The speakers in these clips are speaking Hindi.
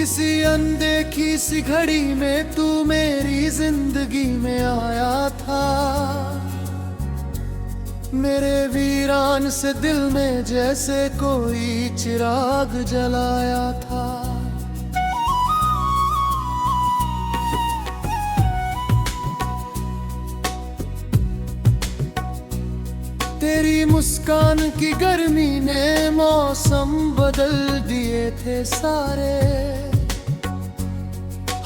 किसी अनदेखी सी घड़ी में तू मेरी जिंदगी में आया था। मेरे वीरान से दिल में जैसे कोई चिराग जलाया था। तेरी मुस्कान की गर्मी ने मौसम बदल दिए थे सारे।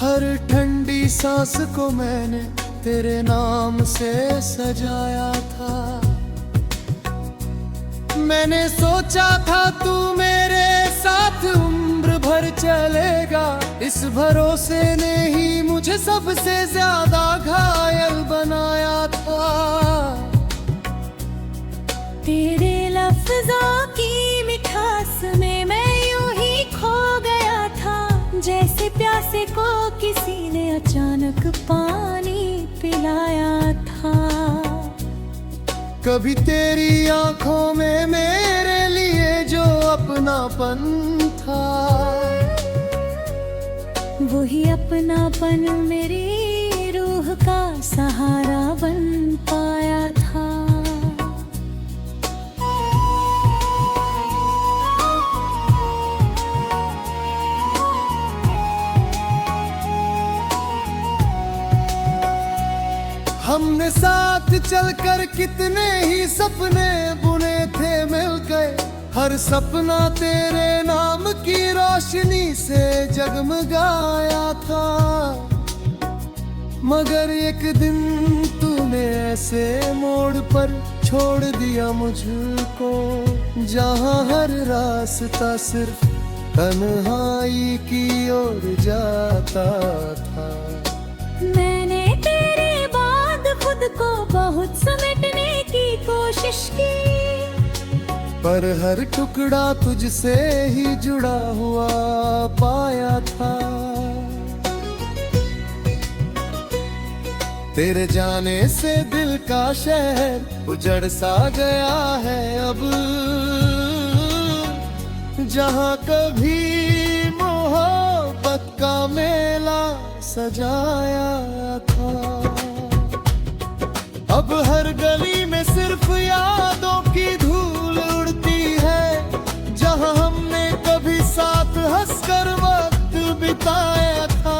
हर ठंडी सांस को मैंने तेरे नाम से सजाया था। मैंने सोचा था तू मेरे साथ उम्र भर चलेगा। इस भरोसे ने ही मुझे सबसे ज्यादा घायल बनाया था। तेरे लफ्ज़ों की मिठास में मैं यूं ही खो गया था। जैसे प्यासे को किसी ने अचानक पानी पिलाया था। कभी तेरी आंखों में मेरे लिए जो अपनापन था, वही अपनापन मेरी रूह का सहारा बन पाया था। हमने साथ चलकर कितने ही सपने बुने थे मिलकर। हर सपना तेरे नाम की रोशनी से जगमगाया था। मगर एक दिन तूने ऐसे मोड़ पर छोड़ दिया मुझको, जहां हर रास्ता सिर्फ तन्हाई की ओर जाता था। मैंने खुद को बहुत समेटने की कोशिश की, पर हर टुकड़ा तुझसे ही जुड़ा हुआ पाया था। तेरे जाने से दिल का शहर उजड़ सा गया है अब। जहां कभी मोहब्बत का मेला सजाया था, अब हर गली में सिर्फ यादों की धूल उड़ती है। जहां हमने कभी साथ हंसकर वक्त बिताया था।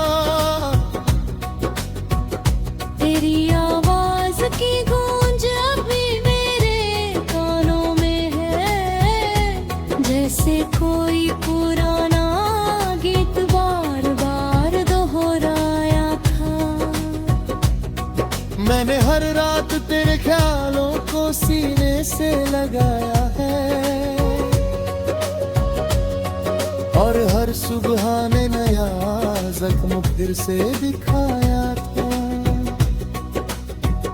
तेरी आवाज की गूंज अभी मेरे कानों में है। जैसे कोई पुराना गीत बार बार दोहराया था। मैंने हर रात तेरे ख्यालों को सीने से लगाया है, और हर सुबह ने नया जख्म फिर से दिखाया था।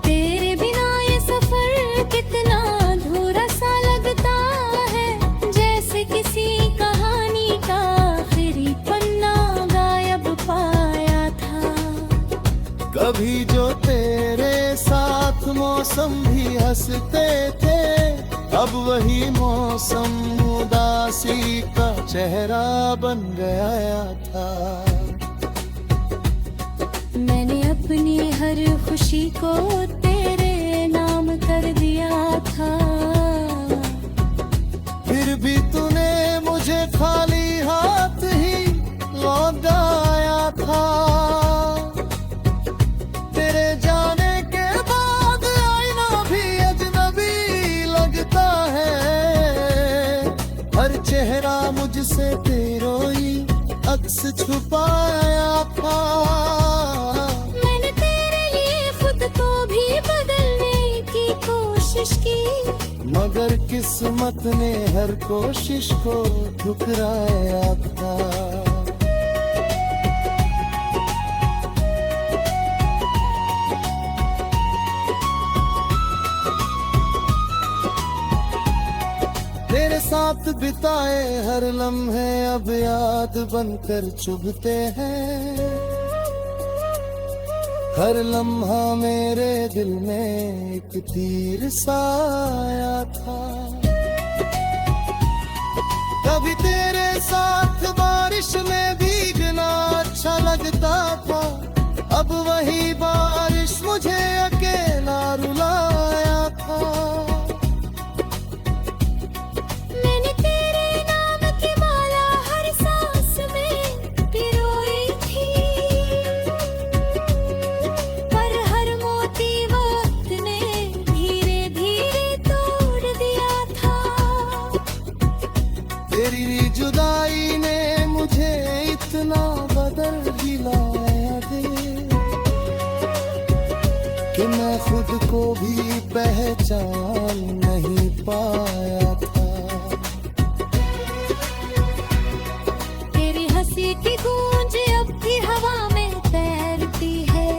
तेरे बिना ये सफर कितना अधूरा सा लगता है। जैसे किसी कहानी का आखिरी पन्ना गायब पाया था। कभी जो तेरे साथ मौसम भी हंसते थे, अब वही मौसम उदासी का चेहरा बन गया था। मैंने अपनी हर खुशी को तेरे नाम कर दिया था। फिर भी तूने मुझे खाली हाथ ही लौटाया था। तेरे जाने के बाद आईना भी अजनबी लगता है। हर चेहरा मुझसे तेरो ही अक्स छुपाया था। मैंने तेरे लिए खुद को भी बदलने की कोशिश की, मगर किस्मत ने हर कोशिश को ठुकराया था। तेरे साथ बिताए हर लम्हे अब याद बनकर चुभते हैं। हर लम्हा मेरे दिल में एक तीर सा आया था। कभी तेरे साथ बारिश में भीगना कि मैं खुद को भी पहचान नहीं पाया था। तेरी हंसी की गूंज अब भी हवा में तैरती है,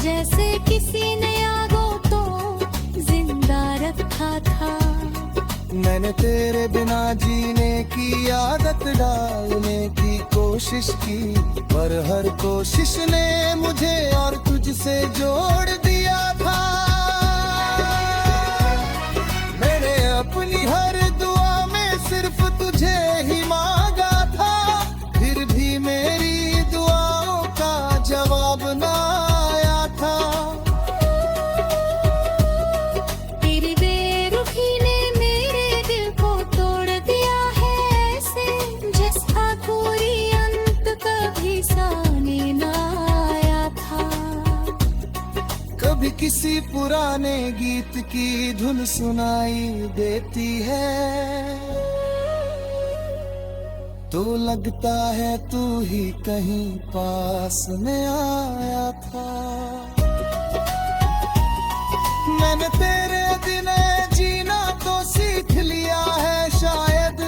जैसे किसी ने आगों को जिंदा रखा था। मैंने तेरे बिना जीने की आदत डालने की कोशिश की, पर हर कोशिश ने मुझे और तुझसे जोड़ दिया था। मैंने अपनी हर दुआ में सिर्फ तुझे ही मांगा था, फिर भी मेरी दुआओं का जवाब ना आया था। तेरी बेरुखी ने मेरे दिल को तोड़ दिया है ऐसे, जिसका कोई अंत कभी सामने ना आया था। कभी किसी पुराने गीत की धुन सुनाई देती है, तो लगता है तू ही कहीं पास में आया था। मैंने तेरे दिन जीना तो सीख लिया है शायद,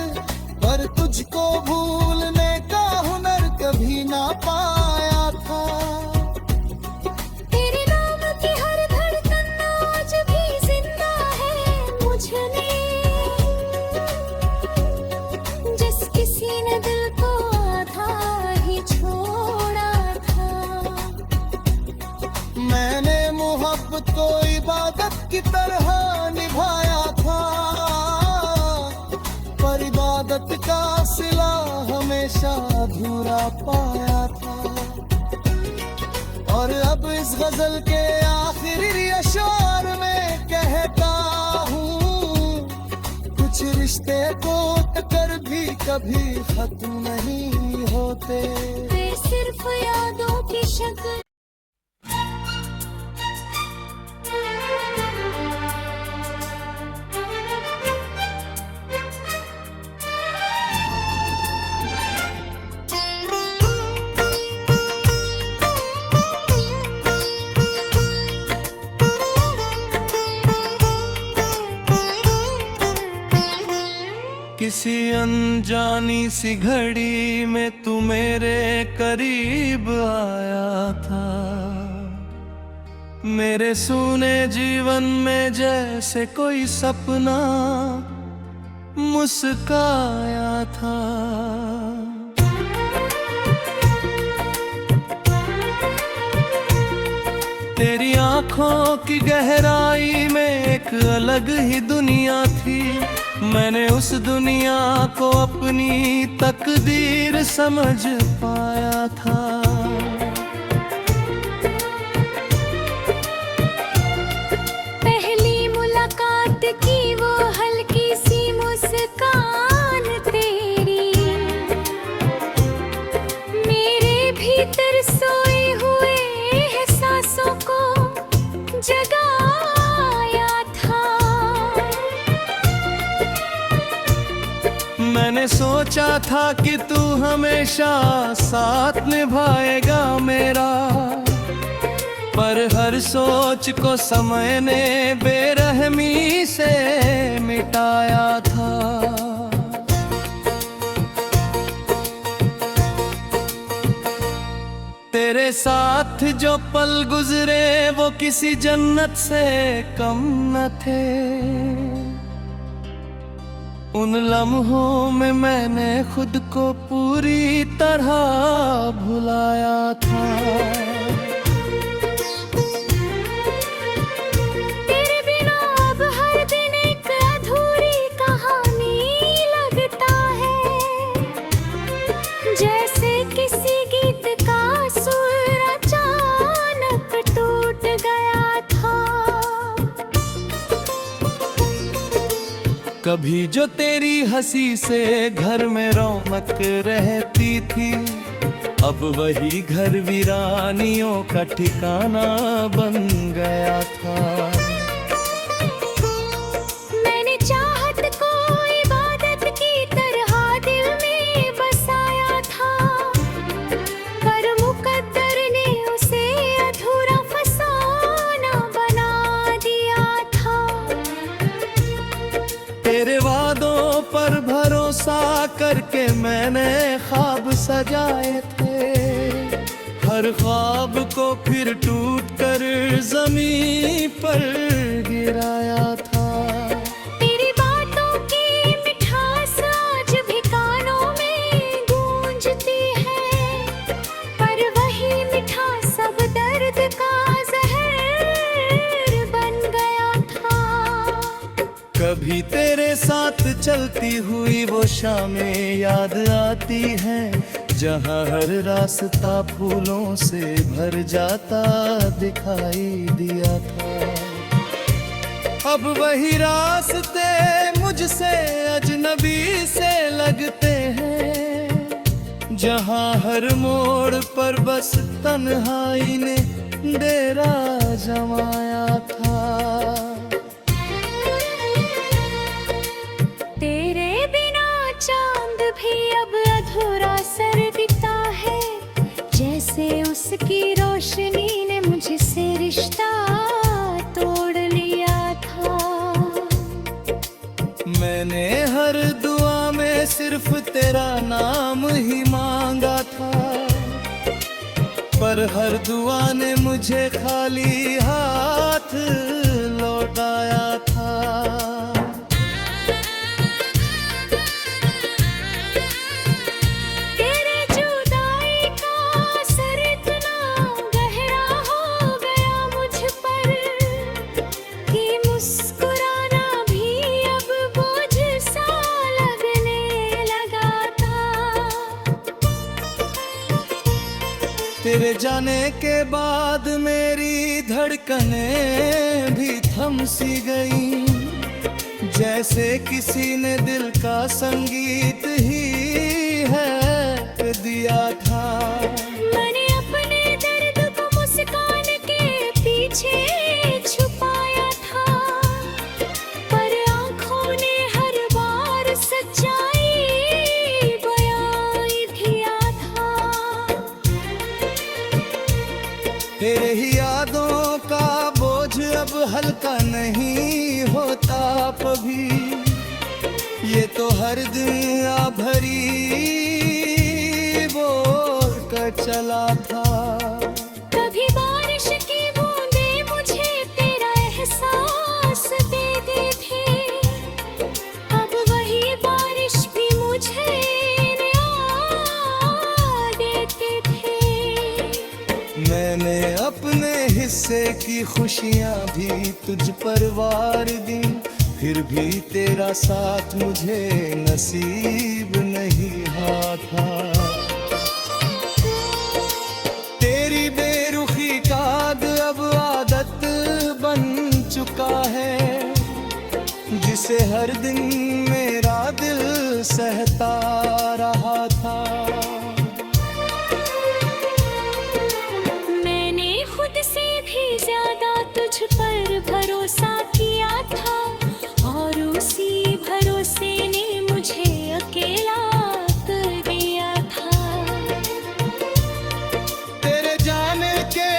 पर तुझको भूलने का हुनर कभी ना पाया था। तेरे नाम की हर धड़कन आज भी जिंदा है मुझमें, जिस किसी ने दिल को आधा ही छोड़ा था। मैंने मोहब्बत को इबादत की तरह निभाया था, पर इबादत का सिला हमेशा अधूरा पाया था। और अब इस गजल के आखिरी अशार में कहता हूँ, कुछ रिश्ते तो टकर भी कभी खत्म नहीं होते, वे सिर्फ यादों की शक्ल। किसी अनजानी सी घड़ी में तू मेरे करीब आया था, मेरे सूने जीवन में जैसे कोई सपना मुस्काया था। तेरी आंखों की गहराई में एक अलग ही दुनिया थी, मैंने उस दुनिया को अपनी तकदीर समझ पाया था। पहली मुलाकात की वो हल्की सी मुस्कान तेरी, मेरे भीतर सोए हुए एहसासों को जगाया था। मैंने सोचा था कि तू हमेशा साथ निभाएगा मेरा, पर हर सोच को समय ने बेरहमी से मिटाया था। तेरे साथ जो पल गुजरे वो किसी जन्नत से कम न थे, उन लम्हों में मैंने खुद को पूरी तरह भुलाया था। तेरे बिना अब हर दिन एक अधूरी कहानी लगता है, जैसे किसी गीत का सुर अचानक टूट गया था। कभी जो तेरी हंसी से घर में रौनक रहती थी, अब वही घर वीरानियों का ठिकाना बन गया था। मैंने चाहत को इबादत की तरह दिल में बसाया था, पर मुकद्दर ने उसे अधूरा फसाना मैंने ख्वाब सजाए थे, हर ख्वाब को फिर टूट कर जमीन पर गिराया था। तेरी बातों की मिठास आज भी कानों में गूंजती है, पर वही मिठास अब दर्द का जहर बन गया था। कभी तेरे साथ चलती हुई वो शामें याद आती हैं, जहाँ हर रास्ता फूलों से भर जाता दिखाई दिया था। अब वही रास्ते मुझसे अजनबी से लगते हैं, जहाँ हर मोड़ पर बस तन्हाई ने डेरा जमाया था। तेरे बिना चांद भी अब अधूरा सर दिखता है, जैसे उसकी रोशनी ने मुझसे रिश्ता तोड़ लिया था। मैंने हर दुआ में सिर्फ तेरा नाम ही मांगा था, पर हर दुआ ने मुझे खाली हाथ लौटाया था। तेरे जुदाई का असर इतना गहरा हो गया मुझ पर कि मुस्कुराना भी अब बोझ सा लगने लगा था। तेरे जाने के बाद मेरी धड़कनें भी थम सी गई, जैसे किसी ने दिल का संगीत ही है दिया था। मैंने अपने दर्द को मुस्कान के पीछे छुपाया था, पर आँखों ने हर बार सच्चाई बयां किया था। तेरे ही यादों का बोझ अब हल्का नहीं होता कभी, ये तो हर दिन आ भरी बोल कर चला था। कभी बारिश की बूंदें मुझे तेरा एहसास देती थी, अब वही बारिश भी मुझे याद देती थी। मैंने अपने हिस्से की खुशियाँ भी तुझ पर वार दी, फिर भी तेरा साथ मुझे नसीब नहीं था। तेरी बेरुखी का अब आदत बन चुका है, जिसे हर दिन मेरा दिल सहता रहा था। मैंने खुद से भी ज्यादा तुझ पर भरोसा किया था, और उसी भरोसे ने मुझे अकेला कर दिया था। तेरे जाने के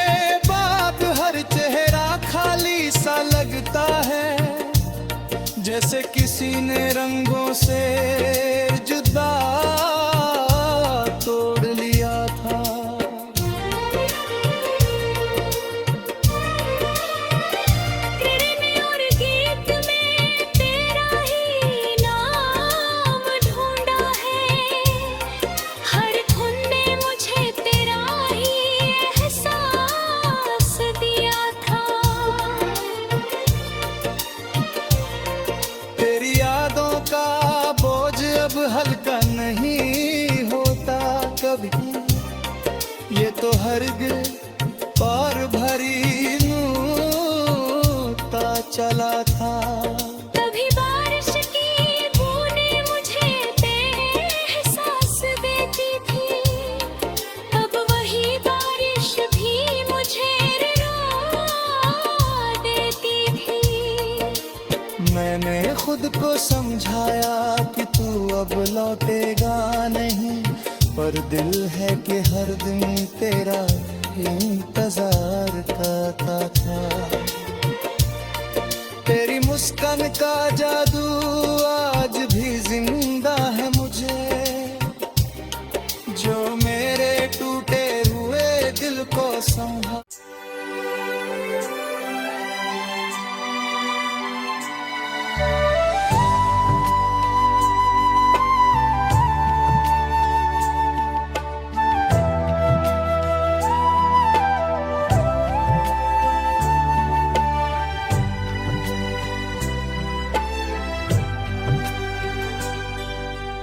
बाद हर चेहरा खाली सा लगता है, जैसे किसी ने रंगों से जुदा तोड़ लिया था। तेरे में और गीत में तेरा ही नाम ढूंढा है, हर धुन ने मुझे तेरा ही एहसास दिया था। तेरी यादों का बोझ अब हल्का नहीं होता कभी, ये तो हरगिज़ पार भरी नूता चला था। कभी बारिश की बूंदें मुझे तेरे एहसास देती थी, अब वही बारिश भी मुझे रुला देती थी। मैंने खुद को समझाया कि तू अब लौटेगा नहीं, पर दिल है कि हर दिन तेरा इंतजार करता था। तेरी मुस्कान का जादू आज भी जिंदा है मुझे, को संभाल।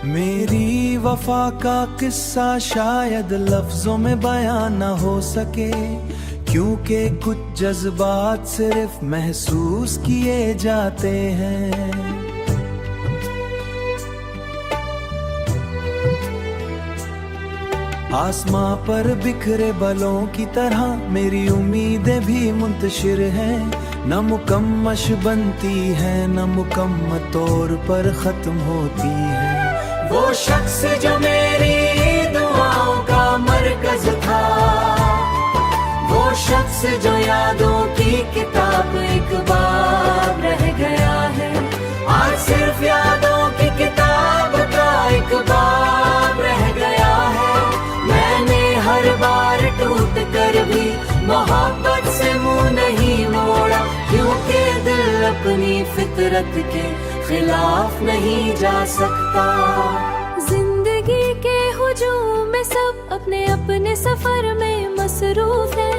मेरी वफा का किस्सा शायद लफ्जों में बयां न हो सके, क्योंकि कुछ जज्बात सिर्फ महसूस किए जाते हैं। आसमां पर बिखरे बालों की तरह मेरी उम्मीदें भी मुंतशिर हैं, न मुकम्मश बनती है न मुकम्मल तौर पर खत्म होती है। वो शख्स जो मेरी दुआओं का मरकज था, वो शख्स जो यादों की किताब एक बार रह गया है, आज सिर्फ यादों की किताब का एक बार रह गया है। मैंने हर बार टूट कर भी मोहब्बत से मुंह नहीं मोड़ा, क्योंकि दिल अपनी फितरत के खिलाफ नहीं जा सकता। जिंदगी के हुजूम में सब अपने अपने सफर में मसरूफ है,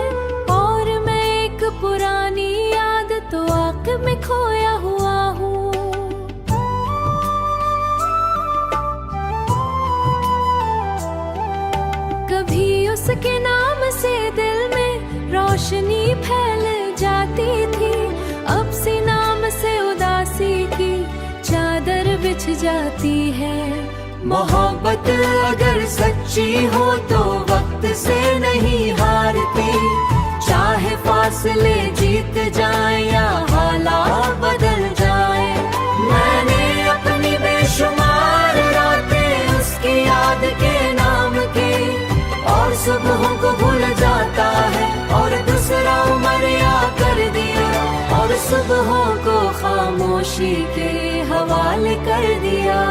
और मैं एक पुरानी याद तो आँख में खोया हुआ हूँ। कभी उसके नाम से दिल में रोशनी फैल जाती थी, अब सी नाम से उदासी की चादर बिछ जाती है। मोहब्बत अगर सच्ची हो तो वक्त से नहीं हारती, चाहे फासले जीत जाए या हालात बदल जाए। मैंने अपनी बेशुमार रातें उसकी याद के नाम की, और सुबहों को भूल जाता है और दूसरा उमरिया कर दिया, और सुबहों को खामोशी के हवाले कर दिया।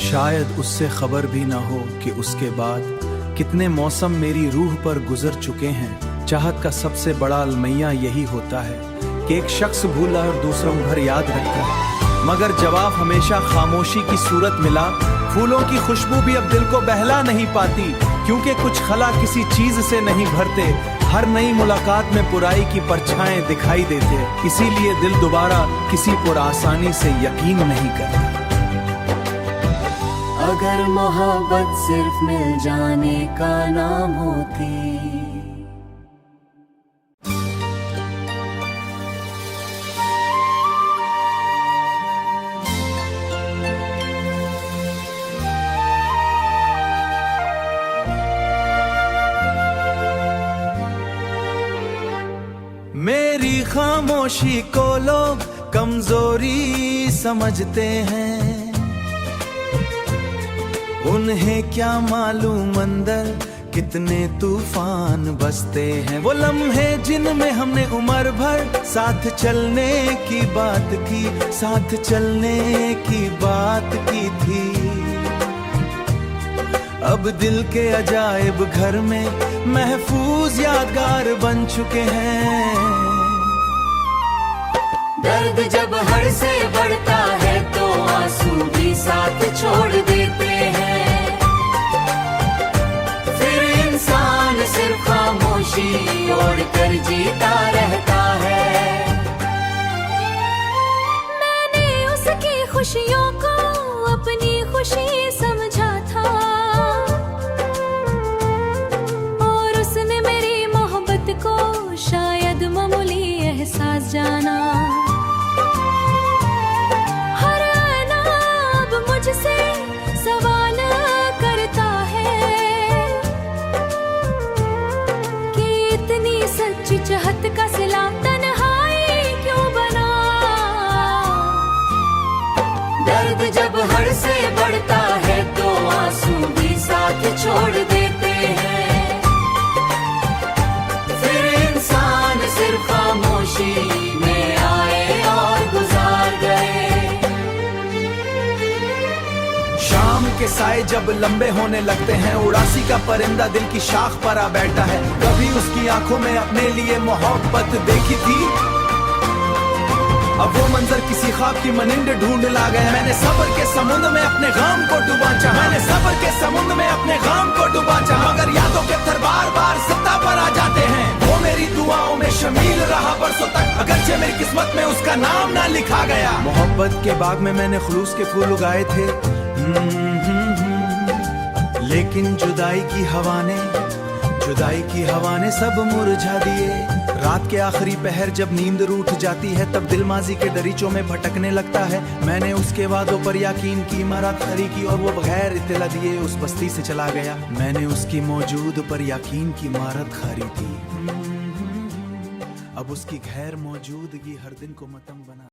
शायद उससे खबर भी ना हो कि उसके बाद कितने मौसम मेरी रूह पर गुजर चुके हैं। चाहत का सबसे बड़ा अलमैया यही होता है कि एक शख्स भूला और दूसरों भर याद रखता है, मगर जवाब हमेशा खामोशी की सूरत मिला। फूलों की खुशबू भी अब दिल को बहला नहीं पाती, क्योंकि कुछ खला किसी चीज से नहीं भरते। हर नई मुलाकात में बुराई की परछाएं दिखाई देते, इसीलिए दिल दोबारा किसी पर आसानी से यकीन नहीं करता। अगर मोहब्बत सिर्फ मिल जाने का नाम होती, मेरी खामोशी को लोग कमजोरी समझते हैं, उन्हें क्या मालूम अंदर कितने तूफान बसते हैं। वो लम्हे जिनमें हमने उम्र भर साथ चलने की बात की, साथ चलने की बात की थी, अब दिल के अजायब घर में महफूज यादगार बन चुके हैं। दर्द जब हर से बढ़ता है तो आंसू भी साथ छोड़ देते हैं, फिर इंसान सिर्फ खामोशी ओढ़ कर जीता रहता है। मैंने उसकी खुशियों को अपनी खुशी समझा था, और उसने मेरी मोहब्बत को शायद मामूली एहसास जाना। हर आना अब मुझसे सवाल करता है कि इतनी सच्ची चाहत का सिला तन्हाई क्यों बना। दर्द जब हर से बढ़ता है तो आंसू भी साथ छोड़ देते हैं, फिर इंसान सिर्फ खामोशी में आ के साए जब लंबे होने लगते हैं, उड़ासी का परिंदा दिल की शाख पर आ बैठा है। कभी उसकी आंखों में अपने लिए मोहब्बत देखी थी, अब वो मंजर किसी ख्वाब की मनिंद ढूंढ ला गया। मैंने सब्र के समुद्र में अपने गम को डुबा चाहा, मैंने सब्र के समुद्र में अपने गम को डुबा चाहा, मगर यादों के थर बार बार सत्ता पर आ जाते हैं। वो मेरी दुआओं में शमील रहा बरसों तक, अगरचे मेरी किस्मत में उसका नाम ना लिखा गया। मोहब्बत के बाग में मैंने खुलूस के फूल उगाए थे, लेकिन जुदाई की हवा ने सब मुरझा दिए। रात के आखिरी पहर जब नींद रूठ जाती है, तब दिल माजी के दरीचों में भटकने लगता है। मैंने उसके वादों पर यकीन की, इमारत खरी की और वो बगैर इत्तला दिए उस बस्ती से चला गया। मैंने उसकी मौजूद पर यकीन की इमारत खरी की, अब उसकी गैर मौजूदगी हर दिन को मतम बना।